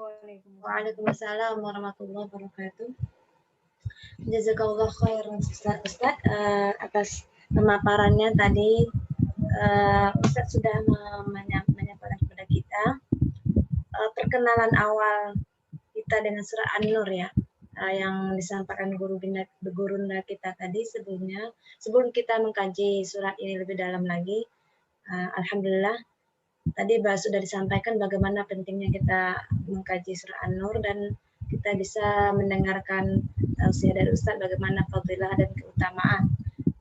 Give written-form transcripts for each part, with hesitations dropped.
Waalaikumsalam warahmatullahi wabarakatuh. Jazakallah khairan Ustaz atas pemaparannya tadi. Ustaz sudah menyampaikan kepada kita perkenalan awal kita dengan surah An-Nur ya, yang disampaikan guru kita tadi sebelumnya. Sebelum kita mengkaji surat ini lebih dalam lagi, alhamdulillah tadi sudah disampaikan bagaimana pentingnya kita mengkaji surah An-Nur dan kita bisa mendengarkan tausiah dari Ustaz bagaimana fadilah dan keutamaan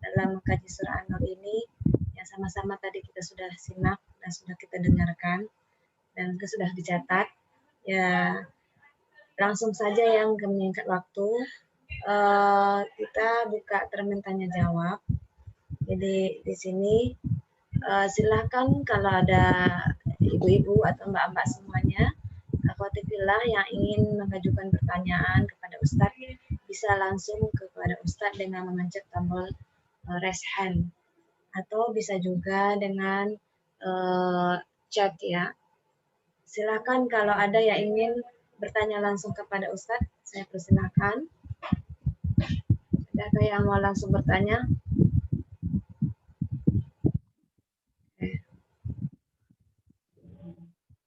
dalam mengkaji surah An-Nur ini yang sama-sama tadi kita sudah simak dan sudah kita dengarkan dan sudah dicatat. Ya, langsung saja yang menyingkat waktu, kita buka termin tanya jawab. Jadi di sini silakan kalau ada ibu-ibu atau mbak-mbak semuanya, akhwatifillah yang ingin mengajukan pertanyaan kepada Ustadz bisa langsung kepada Ustadz dengan memencet tombol raise hand atau bisa juga dengan chat ya. Silakan kalau ada yang ingin bertanya langsung kepada Ustadz, saya persilakan. Ada yang mau langsung bertanya?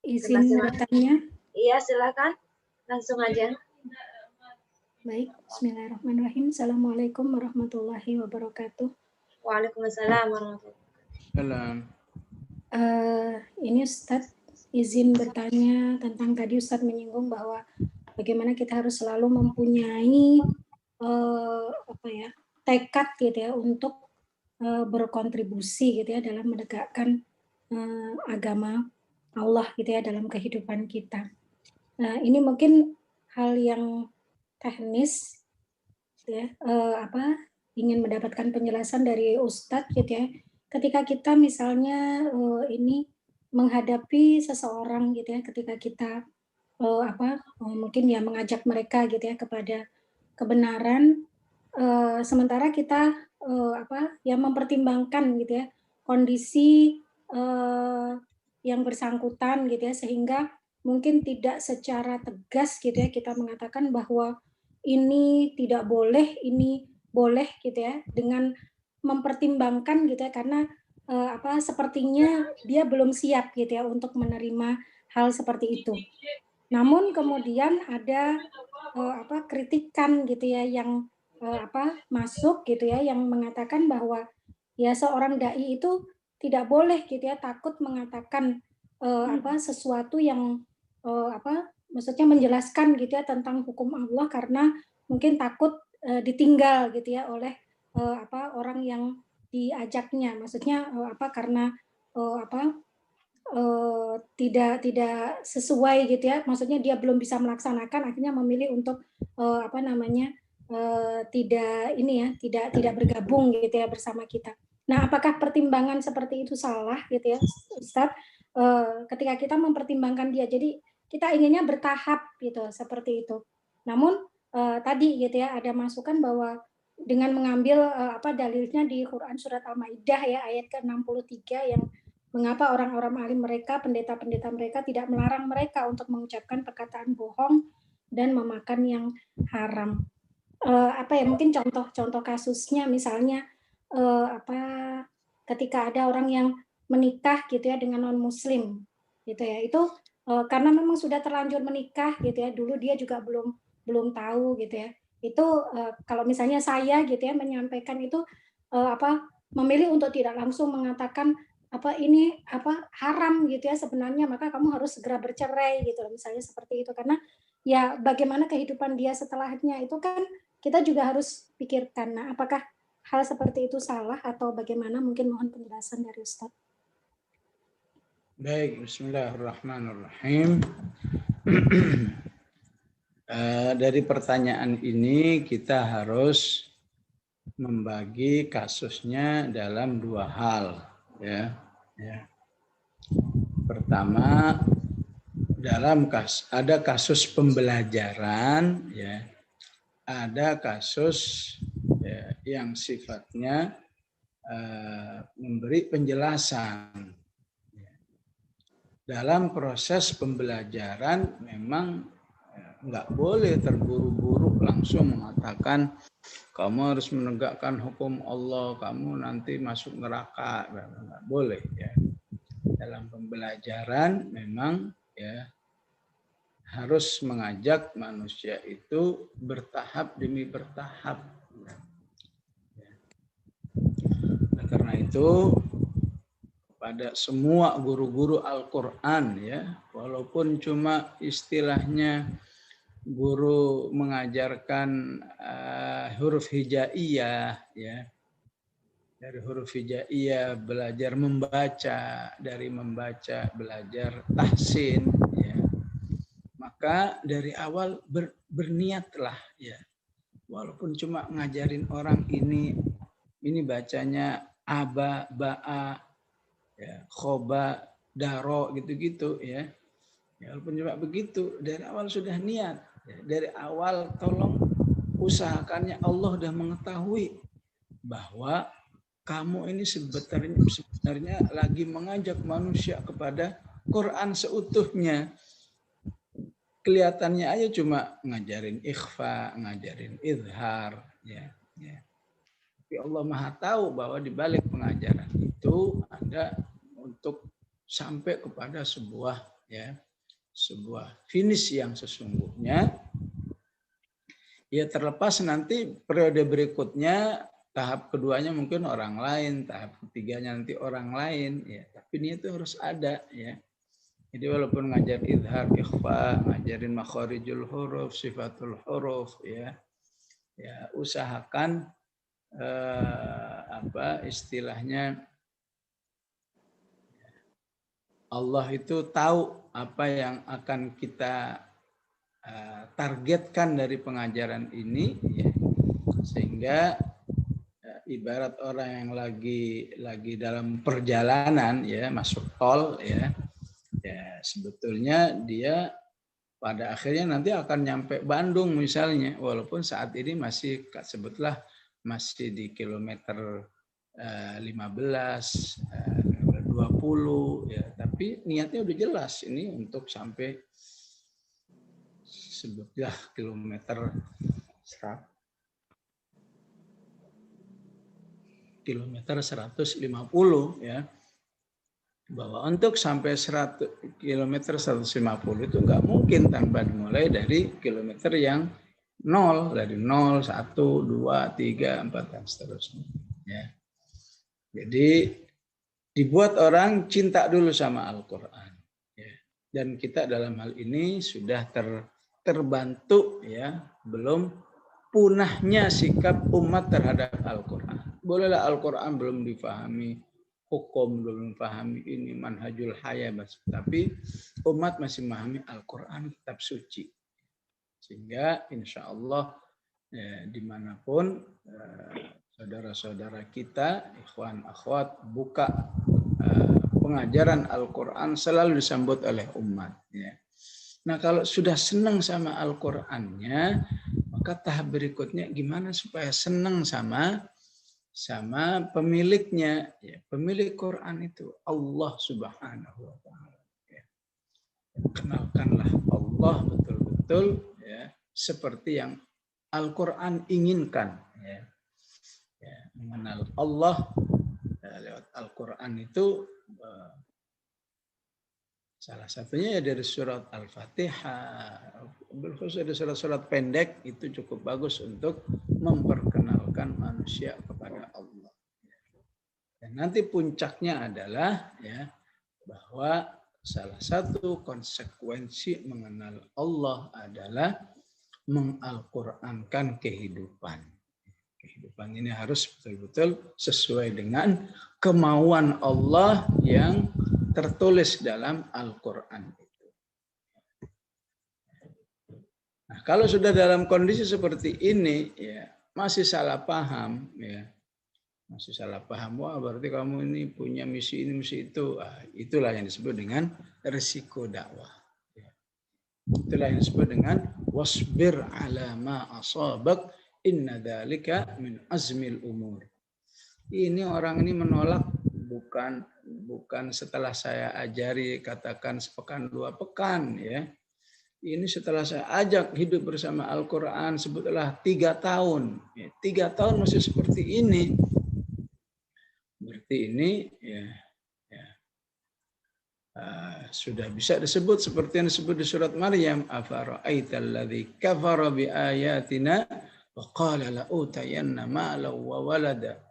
Izin bertanya? Iya, silakan. Langsung aja. Baik, bismillahirrahmanirrahim. Assalamualaikum warahmatullahi wabarakatuh. Waalaikumsalam warahmatullahi wabarakatuh. Ini Ustadz, izin bertanya tentang tadi Ustadz menyinggung bahwa bagaimana kita harus selalu mempunyai tekad gitu ya untuk berkontribusi gitu ya dalam menegakkan agama Allah gitu ya dalam kehidupan kita. Nah, ini mungkin hal yang teknis gitu ya, ingin mendapatkan penjelasan dari Ustadz gitu ya. Ketika kita misalnya ini menghadapi seseorang gitu ya, ketika kita mungkin ya mengajak mereka gitu ya kepada kebenaran, sementara kita ya mempertimbangkan gitu ya kondisi yang bersangkutan gitu ya, sehingga mungkin tidak secara tegas gitu ya kita mengatakan bahwa ini tidak boleh, ini boleh gitu ya, dengan mempertimbangkan gitu ya, karena sepertinya dia belum siap gitu ya untuk menerima hal seperti itu. Namun kemudian ada kritikan gitu ya yang masuk gitu ya, yang mengatakan bahwa ya seorang dai itu tidak boleh gitu ya takut mengatakan sesuatu yang maksudnya menjelaskan gitu ya tentang hukum Allah karena mungkin takut ditinggal gitu ya oleh orang yang diajaknya, maksudnya karena tidak sesuai gitu ya, maksudnya dia belum bisa melaksanakan, akhirnya memilih untuk tidak bergabung gitu ya bersama kita. Nah, apakah pertimbangan seperti itu salah gitu ya, Ustadz? Ketika kita mempertimbangkan dia, jadi kita inginnya bertahap gitu, seperti itu. Namun tadi gitu ya ada masukan bahwa dengan mengambil dalilnya di Quran surat Al-Maidah ya ayat ke-63 yang mengapa orang-orang alim mereka, pendeta-pendeta mereka tidak melarang mereka untuk mengucapkan perkataan bohong dan memakan yang haram. Mungkin contoh-contoh kasusnya misalnya ketika ada orang yang menikah gitu ya dengan non muslim gitu ya, itu karena memang sudah terlanjur menikah gitu ya, dulu dia juga belum tahu gitu ya, itu kalau misalnya saya gitu ya menyampaikan itu memilih untuk tidak langsung mengatakan ini haram gitu ya sebenarnya, maka kamu harus segera bercerai gitu misalnya seperti itu, karena ya bagaimana kehidupan dia setelahnya itu kan kita juga harus pikirkan. Nah, apakah hal seperti itu salah atau bagaimana? Mungkin mohon penjelasan dari Ustadz. Baik, bismillahirrahmanirrahim. Dari pertanyaan ini kita harus membagi kasusnya dalam dua hal, ya. Pertama, ada kasus pembelajaran, ya. Ada kasus ya, yang sifatnya memberi penjelasan. dalam proses pembelajaran memang nggak boleh terburu-buru langsung mengatakan kamu harus menegakkan hukum Allah, kamu nanti masuk neraka. Nggak boleh ya. Dalam pembelajaran memang ya harus mengajak manusia itu bertahap demi bertahap. Nah, karena itu pada semua guru-guru Al-Quran ya, walaupun cuma istilahnya guru mengajarkan huruf hijaiyah ya, dari huruf hijaiyah belajar membaca, dari membaca belajar tahsin ya, maka dari awal berniatlah ya, walaupun cuma ngajarin orang ini bacanya aba, ba'a, ya, khoba, daro gitu-gitu ya. Ya, walaupun cuma begitu, dari awal sudah niat. Ya, dari awal tolong usahakannya Allah sudah mengetahui bahwa kamu ini sebenarnya lagi mengajak manusia kepada Quran seutuhnya. Kelihatannya aja cuma ngajarin ikhfa, ngajarin izhar, ya. Tapi Allah Maha tahu bahwa di balik pengajaran itu ada untuk sampai kepada sebuah finish yang sesungguhnya. Ya terlepas nanti periode berikutnya, tahap keduanya mungkin orang lain, tahap ketiganya nanti orang lain, ya. Tapi ini itu harus ada ya. Jadi walaupun ngajar izhar, ikhfa, ngajarin makharijul huruf, sifatul huruf, ya usahakan istilahnya Allah itu tahu apa yang akan kita targetkan dari pengajaran ini ya. Sehingga ibarat orang yang lagi dalam perjalanan ya, masuk tol ya sebetulnya dia pada akhirnya nanti akan nyampe Bandung misalnya, walaupun saat ini masih sebutlah masih di kilometer 15, 20 ya, tapi niatnya udah jelas ini untuk sampai sebutlah kilometer 150 ya, bahwa untuk sampai 100 kilometer 150 itu nggak mungkin tanpa dimulai dari kilometer yang 0, dari 0, 1, 2, 3, 4 dan seterusnya ya. Jadi dibuat orang cinta dulu sama Al-Quran ya. Dan kita dalam hal ini sudah terbantu ya, belum punahnya sikap umat terhadap Al-Quran. Bolehlah Al-Quran belum difahami, hukum belum difahami, ini manhajul haya, tapi umat masih memahami Al-Quran, kitab suci. Sehingga insya Allah dimanapun saudara-saudara kita, ikhwan akhwat, buka pengajaran Al-Quran selalu disambut oleh umat ya. Nah kalau sudah senang sama Al-Qurannya, maka tahap berikutnya gimana supaya senang sama pemiliknya ya. Pemilik Quran itu Allah Subhanahu wa Ta'ala ya. Kenalkanlah Allah betul-betul ya, seperti yang Al-Quran inginkan ya. Mengenal Allah lewat Al-Quran itu salah satunya ya dari surat Al-Fatihah, khusus dari surat-surat pendek itu cukup bagus untuk memperkenalkan manusia kepada Allah. Dan nanti puncaknya adalah ya bahwa salah satu konsekuensi mengenal Allah adalah mengal-Qur'ankan kehidupan. Kehidupan ini harus betul-betul sesuai dengan kemauan Allah yang tertulis dalam Al-Quran itu. Nah, kalau sudah dalam kondisi seperti ini, ya masih salah paham, ya masih salah paham. Wah, berarti kamu ini punya misi ini, misi itu. Itulah yang disebut dengan risiko dakwah. Itulah yang disebut dengan wasbir ala ma asabak inna dzalika min azmil umur. Ini orang ini menolak bukan setelah saya ajari katakan sepekan 2 pekan ya. Ini setelah saya ajak hidup bersama Al-Quran sebutlah 3 tahun. 3 tahun masih seperti ini. Berarti ini sudah bisa disebut seperti yang disebut di surat Maryam. Afara'aital ladzi kafara bi ayatina wa qala la utayanna malan wa walada.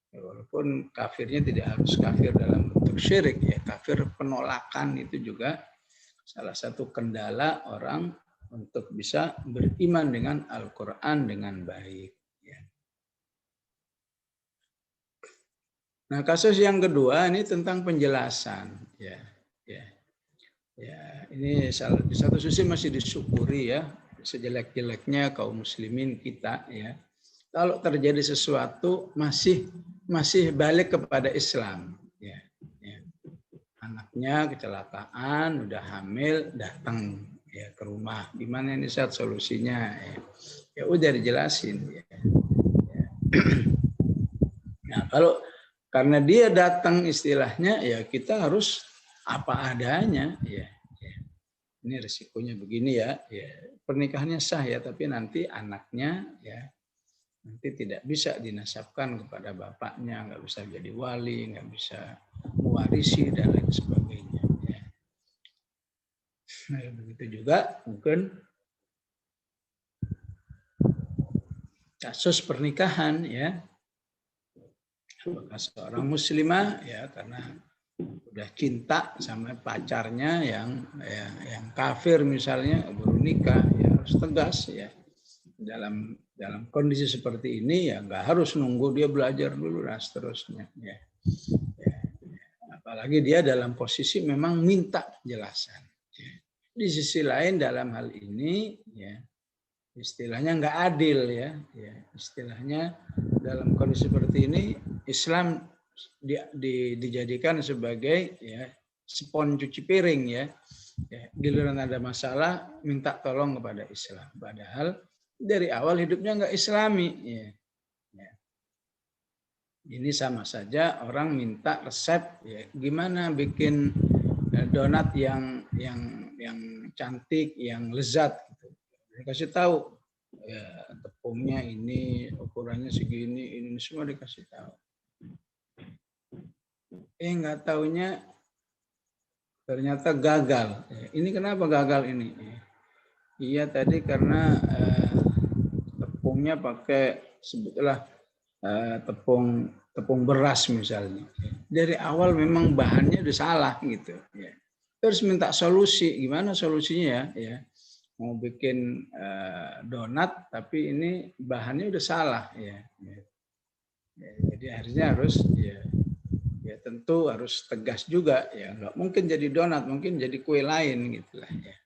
Walaupun kafirnya tidak harus kafir dalam bentuk syirik ya, kafir penolakan itu juga salah satu kendala orang untuk bisa beriman dengan Al-Quran dengan baik. Nah, kasus yang kedua ini tentang penjelasan. Ini di satu sisi masih disyukuri ya, sejelek-jeleknya kaum muslimin kita ya. Kalau terjadi sesuatu masih balik kepada Islam. Anaknya kecelakaan, udah hamil, datang ya ke rumah. Gimana ini saat solusinya? Ya udah dijelasin. Nah kalau karena dia datang istilahnya, ya kita harus apa adanya. Ya. Ini resikonya begini ya. Pernikahannya sah ya, tapi nanti anaknya ya nanti tidak bisa dinasabkan kepada bapaknya, nggak bisa jadi wali, nggak bisa mewarisi dan lain sebagainya. Ya. Nah, begitu juga mungkin kasus pernikahan ya. Apakah seorang muslimah ya karena udah cinta sama pacarnya yang kafir misalnya baru nikah ya harus tegas ya. Dalam kondisi seperti ini ya nggak harus nunggu dia belajar dulu dan seterusnya ya. Apalagi dia dalam posisi memang minta penjelasan ya. Di sisi lain dalam hal ini ya istilahnya nggak adil ya istilahnya dalam kondisi seperti ini Islam dijadikan sebagai ya spons cuci piring ya giliran ada masalah minta tolong kepada Islam padahal dari awal hidupnya nggak Islami. Ya. Ini sama saja orang minta resep, ya, gimana bikin donat yang cantik, yang lezat. Gitu. Dikasih tahu, ya, tepungnya ini, ukurannya segini, ini semua dikasih tahu. Nggak taunya ternyata gagal. Ini kenapa gagal ini? Iya tadi karena tepungnya pakai sebutlah tepung beras misalnya. Dari awal memang bahannya udah salah gitu. Ya. Terus minta solusi, gimana solusinya ya? Mau bikin donat tapi ini bahannya udah salah ya. Jadi akhirnya harus ya tentu harus tegas juga ya. Nggak mungkin jadi donat, mungkin jadi kue lain gitulah ya.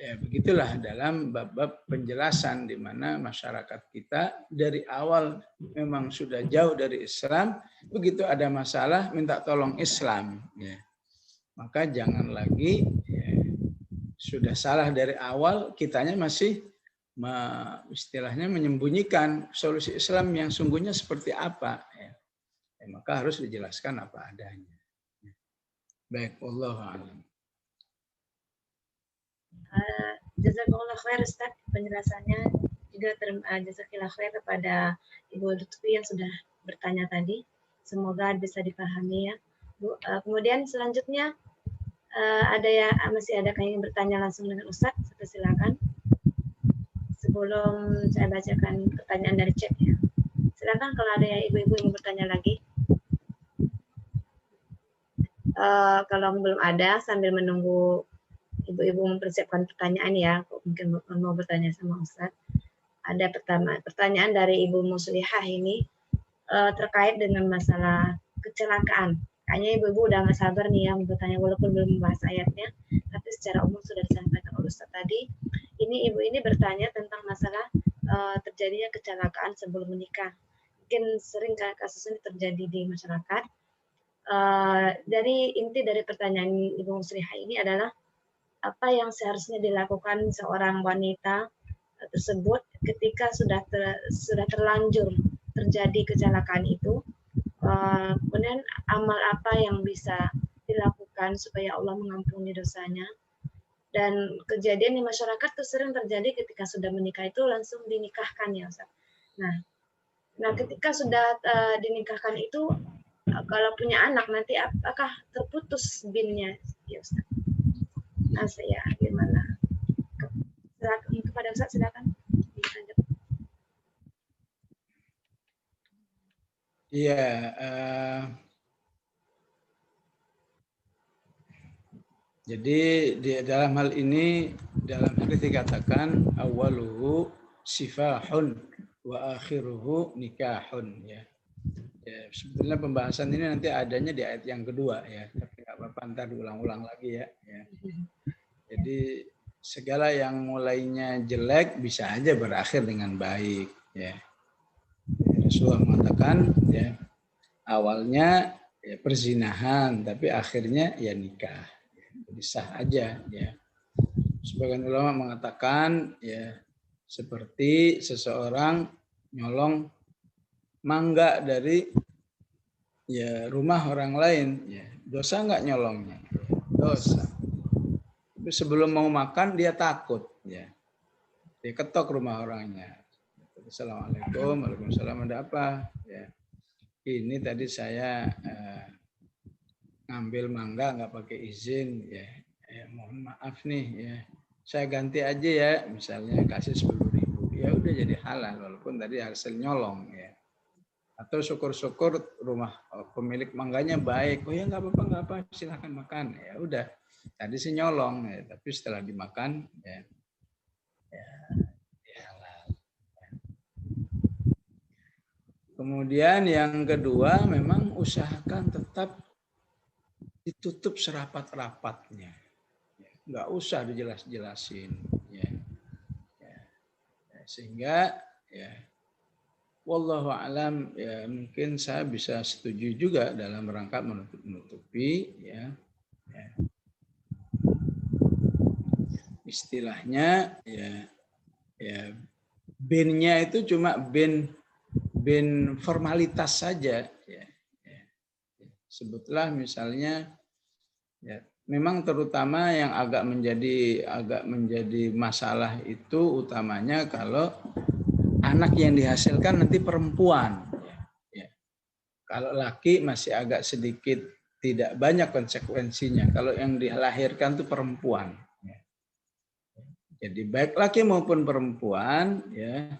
Ya, begitulah dalam bab-bab penjelasan di mana masyarakat kita dari awal memang sudah jauh dari Islam, begitu ada masalah minta tolong Islam. Ya. Maka jangan lagi ya, sudah salah dari awal, kitanya masih istilahnya menyembunyikan solusi Islam yang sungguhnya seperti apa. Ya. Maka harus dijelaskan apa adanya. Baik, Wallahu a'lam. Jazakallah khair Ustaz penjelasannya juga jazakallah khair kepada Ibu Lutfi yang sudah bertanya tadi. Semoga bisa dipahami ya. Bu, kemudian selanjutnya masih ada yang ingin bertanya langsung dengan Ustaz? Silakan. Sebelum saya bacakan pertanyaan dari chat ya. Silakan kalau ada ibu-ibu yang bertanya lagi. Kalau belum ada sambil menunggu ibu-ibu mempersiapkan pertanyaan ya, mungkin mau bertanya sama Ustaz. Ada pertanyaan dari Ibu Muslihah ini terkait dengan masalah kecelakaan. Kayaknya ibu-ibu udah nggak sabar nih ya bertanya walaupun belum membahas ayatnya, tapi secara umum sudah disampaikan oleh Ustaz tadi. Ibu ini bertanya tentang masalah terjadinya kecelakaan sebelum menikah. Mungkin sering kasus ini terjadi di masyarakat. Dari inti dari pertanyaan Ibu Muslihah ini adalah apa yang seharusnya dilakukan seorang wanita tersebut ketika sudah terlanjur terjadi kecelakaan itu, Kemudian amal apa yang bisa dilakukan supaya Allah mengampuni dosanya. Dan kejadian di masyarakat tuh sering terjadi ketika sudah menikah itu langsung dinikahkan ya Ustaz. Nah ketika sudah dinikahkan itu kalau punya anak nanti apakah terputus binnya ya Ustaz? Nah saya gimana? Kepada Ustaz silakan. Iya, jadi di dalam hal ini dalam hadis dikatakan awaluhu sifahun wa akhiruhu nikahun ya. Ya, sebetulnya pembahasan ini nanti adanya di ayat yang kedua ya, tapi nggak apa-apa ntar diulang-ulang lagi ya. Jadi segala yang mulainya jelek bisa aja berakhir dengan baik ya. Rasulullah mengatakan ya awalnya ya perzinahan tapi akhirnya ya nikah. Jadi sah aja ya. Sebagian ulama mengatakan ya seperti seseorang nyolong mangga dari ya rumah orang lain ya. Dosa nggak nyolongnya? Dosa. Tapi sebelum mau makan dia takut ya. Dia ketok rumah orangnya. Assalamualaikum, waalaikumsalam, ada apa? Ya. Ini tadi saya ngambil mangga nggak pakai izin ya. Mohon maaf nih ya. Saya ganti aja ya, misalnya kasih 10.000. Ya udah jadi halal walaupun tadi hasil nyolong ya. Atau syukur-syukur rumah pemilik mangganya baik. Oh ya nggak apa-apa, nggak apa, silahkan makan. Ya udah. Tadi sih nyolong ya, tapi setelah dimakan ya halal. Kemudian yang kedua memang usahakan tetap ditutup serapat-rapatnya. Nggak usah dijelas-jelasin. Ya. Sehingga ya wallahu alam ya mungkin saya bisa setuju juga dalam rangka menutupi ya. Istilahnya ya bin-nya itu cuma bin formalitas saja ya. Sebutlah misalnya ya memang terutama yang agak menjadi masalah itu utamanya kalau anak yang dihasilkan nanti perempuan ya. Kalau laki masih agak sedikit tidak banyak konsekuensinya, kalau yang dilahirkan itu perempuan ya. Jadi baik laki maupun perempuan ya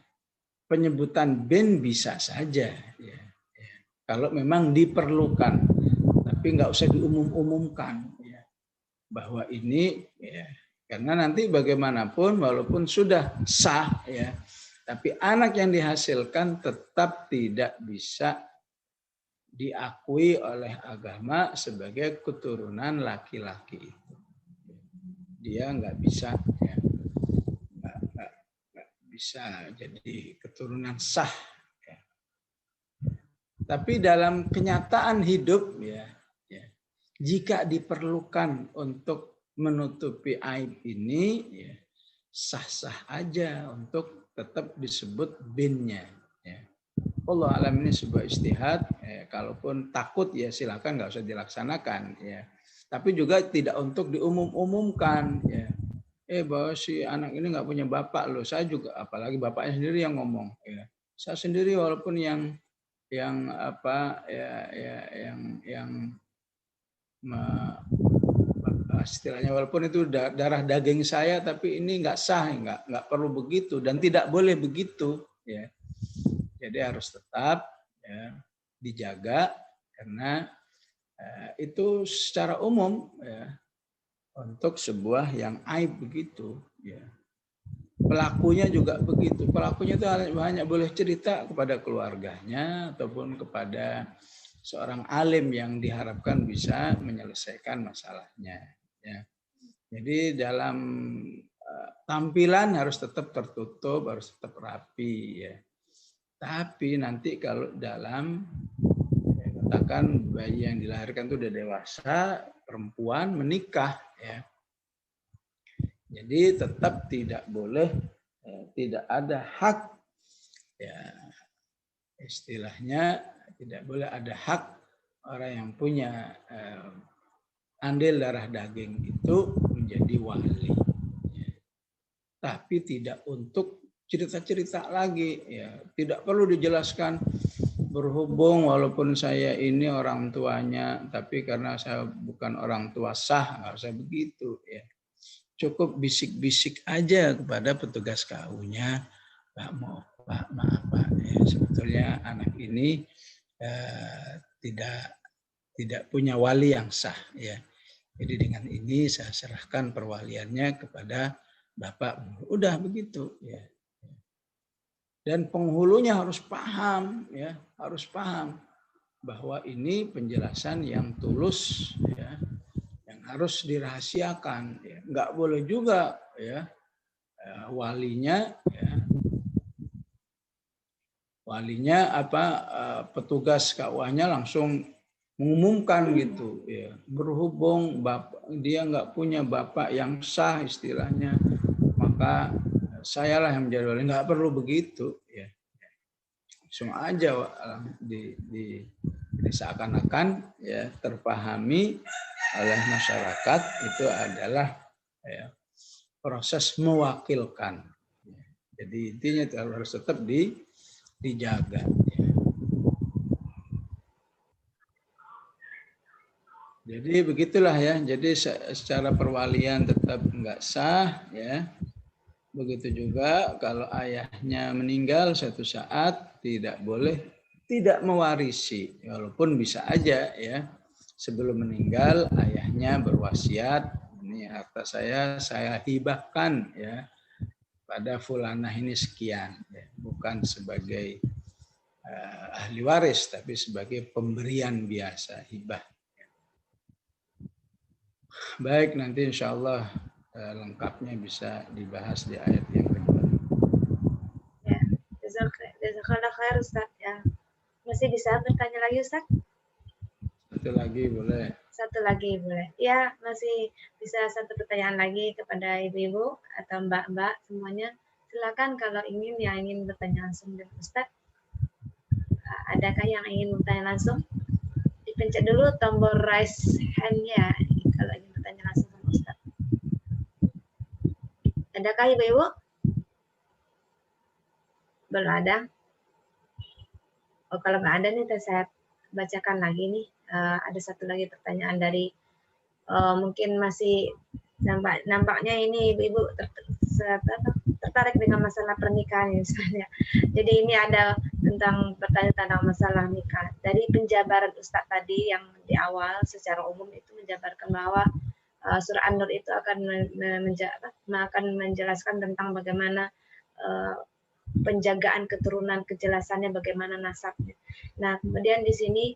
penyebutan bin bisa saja ya. Kalau memang diperlukan, tapi nggak usah diumum-umumkan ya. Bahwa ini ya karena nanti bagaimanapun walaupun sudah sah ya, tapi anak yang dihasilkan tetap tidak bisa diakui oleh agama sebagai keturunan laki-laki itu. Dia nggak bisa ya, nggak bisa jadi keturunan sah. Ya. Tapi dalam kenyataan hidup ya, jika diperlukan untuk menutupi aib ini, ya, sah-sah aja untuk tetap disebut binnya. Ya. Allah alam ini sebuah istihad. Ya, kalaupun takut ya silakan nggak usah dilaksanakan. Ya. Tapi juga tidak untuk diumum-umumkan. Ya. Bahwa si anak ini nggak punya bapak loh. Saya juga, apalagi bapaknya sendiri yang ngomong. Ya. Saya sendiri walaupun yang istilahnya walaupun itu darah daging saya, tapi ini nggak sah, nggak perlu begitu dan tidak boleh begitu ya. Jadi harus tetap ya, dijaga karena itu secara umum ya, untuk sebuah yang aib begitu ya. Pelakunya juga begitu. Pelakunya itu hanya boleh cerita kepada keluarganya ataupun kepada seorang alim yang diharapkan bisa menyelesaikan masalahnya. Ya. Jadi dalam tampilan harus tetap tertutup, harus tetap rapi. Ya. Tapi nanti kalau dalam katakan bayi yang dilahirkan itu udah dewasa, perempuan menikah, ya. Jadi tetap tidak boleh, tidak ada hak, ya istilahnya Tidak boleh ada hak orang yang punya andil darah daging itu menjadi wali. Tapi tidak untuk cerita-cerita lagi, ya. Tidak perlu dijelaskan, berhubung walaupun saya ini orang tuanya, tapi karena saya bukan orang tua sah, nggak usah begitu, ya. Cukup bisik-bisik aja kepada petugas KU-nya, Pak, maaf Pak, ya, sebetulnya anak ini tidak punya wali yang sah, ya. Jadi dengan ini saya serahkan perwaliannya kepada Bapak. Udah begitu, ya. Dan penghulunya harus paham, ya, harus paham bahwa ini penjelasan yang tulus, ya, yang harus dirahasiakan. Ya. Nggak boleh juga, ya, walinya petugas KUA-nya langsung mengumumkan gitu, ya. Berhubung dia nggak punya bapak yang sah istilahnya, maka sayalah yang menjadi wali. Nggak perlu begitu, ya. Langsung aja seakan-akan, ya, terpahami oleh masyarakat itu adalah, ya, proses mewakilkan. Jadi intinya itu harus tetap dijaga. Jadi begitulah, ya. Jadi secara perwalian tetap nggak sah, ya. Begitu juga kalau ayahnya meninggal suatu saat tidak boleh tidak mewarisi, walaupun bisa aja, ya, sebelum meninggal ayahnya berwasiat, ini harta saya hibahkan, ya, pada fulanah ini sekian, ya. Bukan sebagai ahli waris, tapi sebagai pemberian biasa, hibah. Baik, nanti insya Allah lengkapnya bisa dibahas di ayat yang kedua. Ya, jazakallah khair Ustaz. Ya. Masih bisa bertanya lagi Ustaz? Satu lagi boleh. Satu lagi boleh. Ya, masih bisa satu pertanyaan lagi kepada ibu-ibu atau mbak-mbak semuanya. Silakan kalau yang ingin bertanya langsung dengan Ustaz. Adakah yang ingin bertanya langsung? Dipencet dulu tombol raise hand-nya kalau ingin bertanya langsung sama Ustaz. Adakah ibu-ibu? Belum ada? Oh, kalau nggak ada nih, saya bacakan lagi nih. Ada satu lagi pertanyaan dari mungkin masih nampaknya ini ibu-ibu tertarik dengan masalah pernikahan misalnya. Jadi ini ada bertanya tentang masalah nikah. Dari penjabaran Ustadz tadi yang di awal secara umum itu menjabarkan bahwa surah An-Nur itu akan menjelaskan tentang bagaimana penjagaan keturunan, kejelasannya bagaimana nasabnya. Nah, kemudian di sini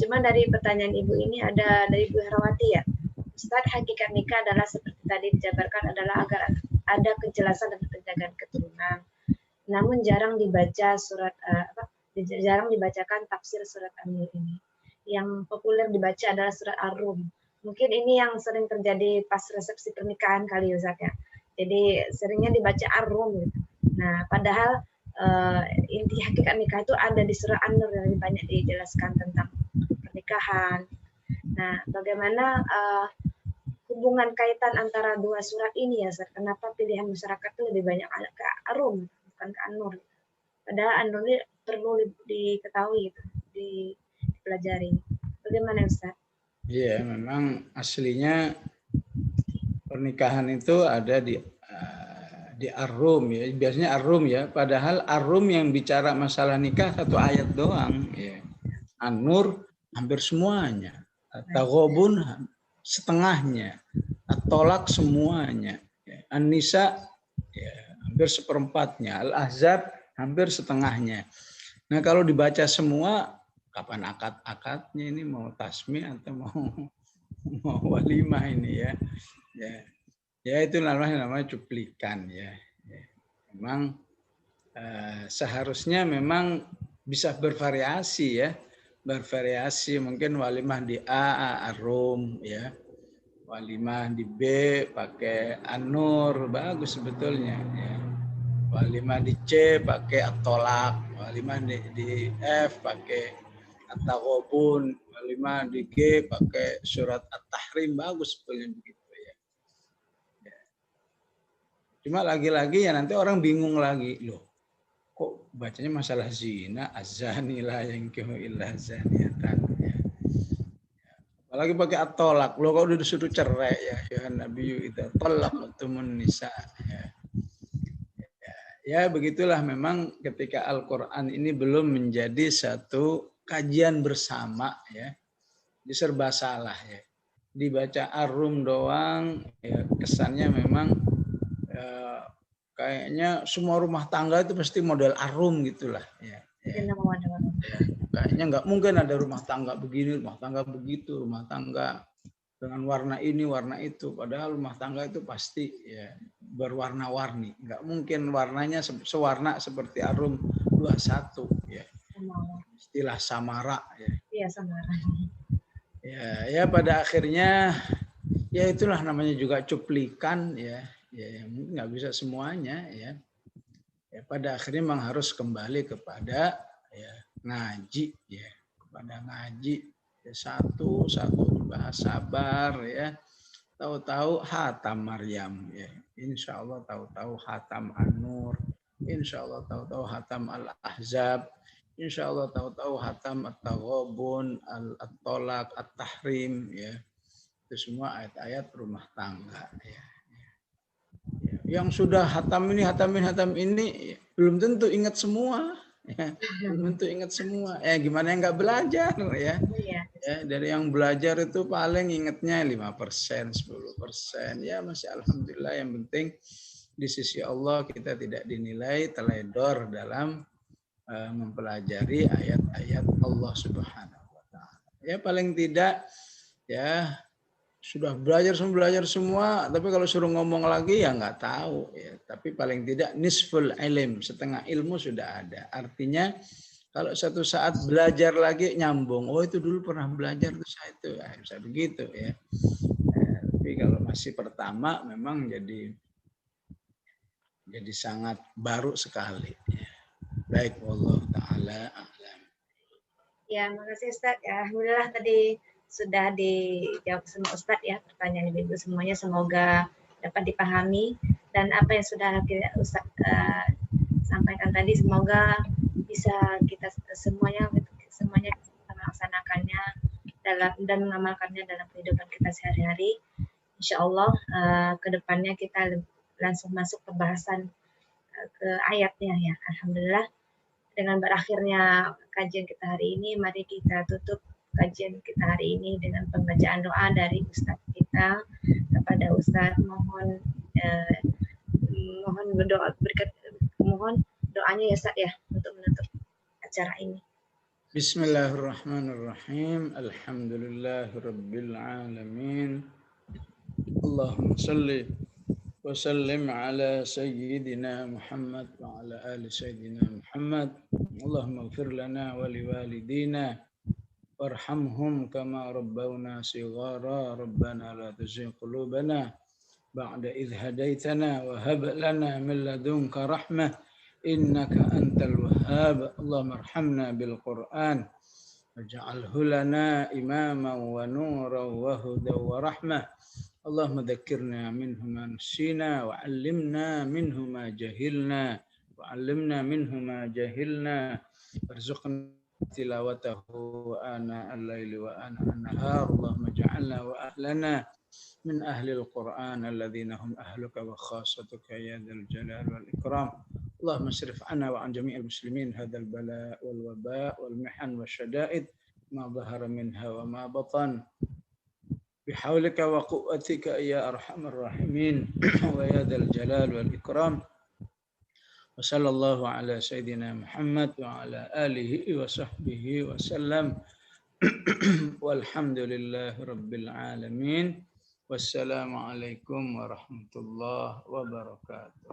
cuma dari pertanyaan ibu ini ada dari Ibu Herawati, ya. Ustaz, hakikat nikah adalah seperti tadi dijabarkan adalah agar ada kejelasan dan penjagaan keturunan. Namun jarang dibacakan tafsir surat An-Nur ini. Yang populer dibaca adalah surat Ar-Rum. Mungkin ini yang sering terjadi pas resepsi pernikahan kali, Ustaz, ya. Jadi seringnya dibaca Ar-Rum gitu. Nah, padahal inti hakikat nikah itu ada di surah An-Nur yang lebih banyak dijelaskan tentang pernikahan. Nah, bagaimana hubungan kaitan antara dua surat ini, ya, Ustaz? Kenapa pilihan masyarakat itu lebih banyak ke Ar-Rum bukan ke An-Nur? Padahal An-Nur ini perlu diketahui, gitu, dipelajari. Bagaimana, Ustaz? Iya, memang aslinya pernikahan itu ada di Ar-Rum, ya. Biasanya Ar-Rum, ya. Padahal Ar-Rum yang bicara masalah nikah satu ayat doang, ya. An-Nur hampir semuanya. At-Taghabun setengahnya. At-Tolak semuanya. Ya. An-Nisa, ya, hampir seperempatnya. Al-Ahzab hampir setengahnya. Nah, kalau dibaca semua, kapan akad-akadnya ini, mau tasmi atau mau walimah ini, ya. Ya. Ya, itu namanya cuplikan, ya. Memang seharusnya memang bisa bervariasi, ya. Bervariasi, mungkin walimah di A Ar-Rum, ya. Walimah di B pakai An-Nur, bagus sebetulnya, ya. Walimah di C pakai at-tolak, walimah di F pakai at-taghabun, walimah di G pakai surat at-tahrim. Bagus sebetulnya begitu ya. Cuma lagi-lagi ya nanti orang bingung lagi, loh kok bacanya masalah zina, azani la yankihu illa zaniyatan. Apalagi pakai at-tolak, lo kok udah disuruh cerai ya Nabi itu tolak tumun nisa. Ya begitulah memang ketika Al-Quran ini belum menjadi satu kajian bersama ya, diserba salah ya. Dibaca Ar-Rum doang, ya kesannya memang kayaknya semua rumah tangga itu pasti model Ar-Rum gitulah ya. Kayaknya nggak mungkin ada rumah tangga begini, rumah tangga begitu, rumah tangga dengan warna ini, warna itu. Padahal rumah tangga itu pasti ya berwarna-warni. Nggak mungkin warnanya sewarna seperti Ar-Rum 21 ya. Istilah samara ya. Iya, samara. Ya pada akhirnya ya itulah namanya juga cuplikan ya. Ya nggak bisa semuanya ya. Ya pada akhirnya memang harus kembali kepada ya ngaji ya, kepada ngaji ya, satu dibahas sabar ya, tahu-tahu hatam Maryam ya, insya Allah tahu-tahu hatam An-Nur, insya Allah tahu-tahu hatam Al-Ahzab, insya Allah tahu-tahu hatam At-Taghabun, At-Tolak, At-Tahrim ya, itu semua ayat-ayat rumah tangga ya. Yang sudah hatam ini belum tentu ingat semua ya. Belum tentu ingat semua ya, gimana yang nggak belajar ya. Ya dari yang belajar itu paling ingatnya 5%, 10% ya, masih alhamdulillah. Yang penting di sisi Allah kita tidak dinilai teledor dalam mempelajari ayat-ayat Allah Subhanahu wa taala. Ya paling tidak ya sudah belajar semua, tapi kalau suruh ngomong lagi ya nggak tahu ya. Tapi paling tidak nisful ilm, setengah ilmu sudah ada. Artinya kalau satu saat belajar lagi nyambung, oh itu dulu pernah belajar tuh saya itu, ya, bisa begitu ya. Tapi kalau masih pertama memang jadi sangat baru sekali. Ya. Baik, wallahu taala a'lam. Ya, makasih Ustaz. Ya, alhamdulillah tadi sudah dijawab sama Ustadz ya pertanyaan Ibu semuanya, semoga dapat dipahami, dan apa yang sudah Ustadz sampaikan tadi semoga bisa kita semuanya melaksanakannya dan mengamalkannya dalam kehidupan kita sehari-hari. Insya Allah kedepannya kita langsung masuk ke bahasan ke ayatnya ya. Alhamdulillah dengan berakhirnya kajian kita hari ini, mari kita tutup kajian kita hari ini dengan pembacaan doa dari Ustadz kita kepada Ustadz. Mohon berdoa, mohon doanya ya Ustadz ya untuk menutup acara ini. Bismillahirrahmanirrahim. Alhamdulillahirabbil alamin. Allahumma shalli wa sallim ala sayyidina Muhammad wa ala ali sayyidina Muhammad. Allahumma ighfir lana wa liwalidina warhamhum kama rabbawna shighara. Rabbana la tuzigh qulubana ba'da idh hadaitana wa hab lana min ladunka rahmah innaka antal wahhab. Allahumma arhamna bil Qur'an waj'alhu lana imaman wa nuran wa hudan wa rahmah. Allahumma dhakkirna minhu ma nasina wa 'allimna minhu ma jahilna wa 'allimna minhu ma jahilna warzuqna tilawatahu ana al-laili wa ana an-nahar. Allahumma ja'alna wa ahlana min ahli al-Qur'an alladhina hum ahluka wa khassatuka ya dzal jalal wal ikram. Allahumma asrif 'anna wa 'an jami'il muslimin hadzal bala' wal waba' wal mihan wasyada'id ma dhahara minha wa ma batan bihaulika wa quwwatika ya arhamar rahimin wa ya dzal jalal wal ikram. وصلى الله على سيدنا محمد وعلى آله وصحبه وسلم والحمد لله رب العالمين والسلام عليكم ورحمة الله وبركاته.